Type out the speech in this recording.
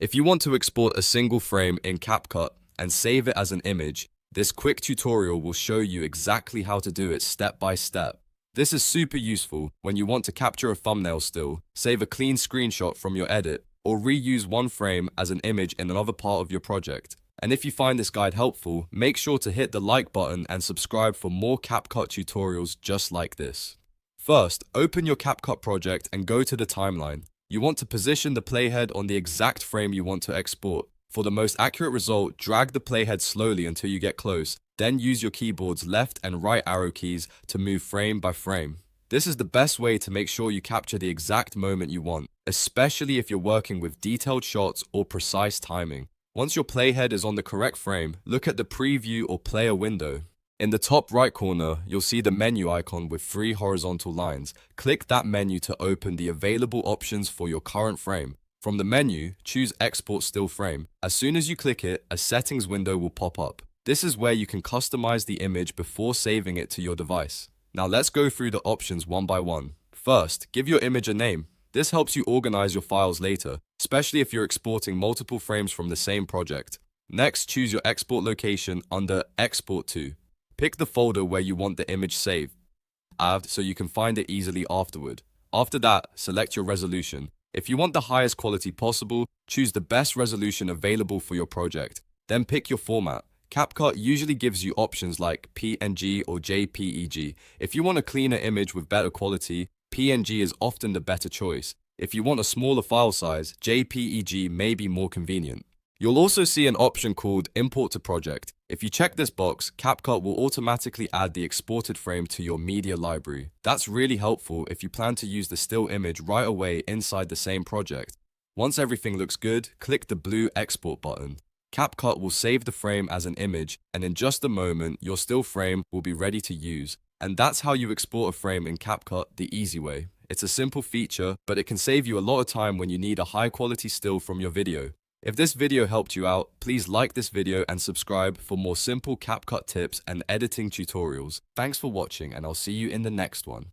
If you want to export a single frame in CapCut and save it as an image, this quick tutorial will show you exactly how to do it step by step. This is super useful when you want to capture a thumbnail still, save a clean screenshot from your edit, or reuse one frame as an image in another part of your project. And if you find this guide helpful, make sure to hit the like button and subscribe for more CapCut tutorials just like this. First, open your CapCut project and go to the timeline. You want to position the playhead on the exact frame you want to export. For the most accurate result, drag the playhead slowly until you get close, then use your keyboard's left and right arrow keys to move frame by frame. This is the best way to make sure you capture the exact moment you want, especially if you're working with detailed shots or precise timing. Once your playhead is on the correct frame, look at the preview or player window. In the top right corner, you'll see the menu icon with 3 horizontal lines. Click that menu to open the available options for your current frame. From the menu, choose Export Still Frame. As soon as you click it, a settings window will pop up. This is where you can customize the image before saving it to your device. Now let's go through the options one by one. First, give your image a name. This helps you organize your files later, especially if you're exporting multiple frames from the same project. Next, choose your export location under Export To. Pick the folder where you want the image saved, so you can find it easily afterward. After that, select your resolution. If you want the highest quality possible, choose the best resolution available for your project. Then pick your format. CapCut usually gives you options like PNG or JPEG. If you want a cleaner image with better quality, PNG is often the better choice. If you want a smaller file size, JPEG may be more convenient. You'll also see an option called Import to Project. If you check this box, CapCut will automatically add the exported frame to your media library. That's really helpful if you plan to use the still image right away inside the same project. Once everything looks good, click the blue Export button. CapCut will save the frame as an image, and in just a moment, your still frame will be ready to use. And that's how you export a frame in CapCut the easy way. It's a simple feature, but it can save you a lot of time when you need a high-quality still from your video. If this video helped you out, please like this video and subscribe for more simple CapCut tips and editing tutorials. Thanks for watching, and I'll see you in the next one.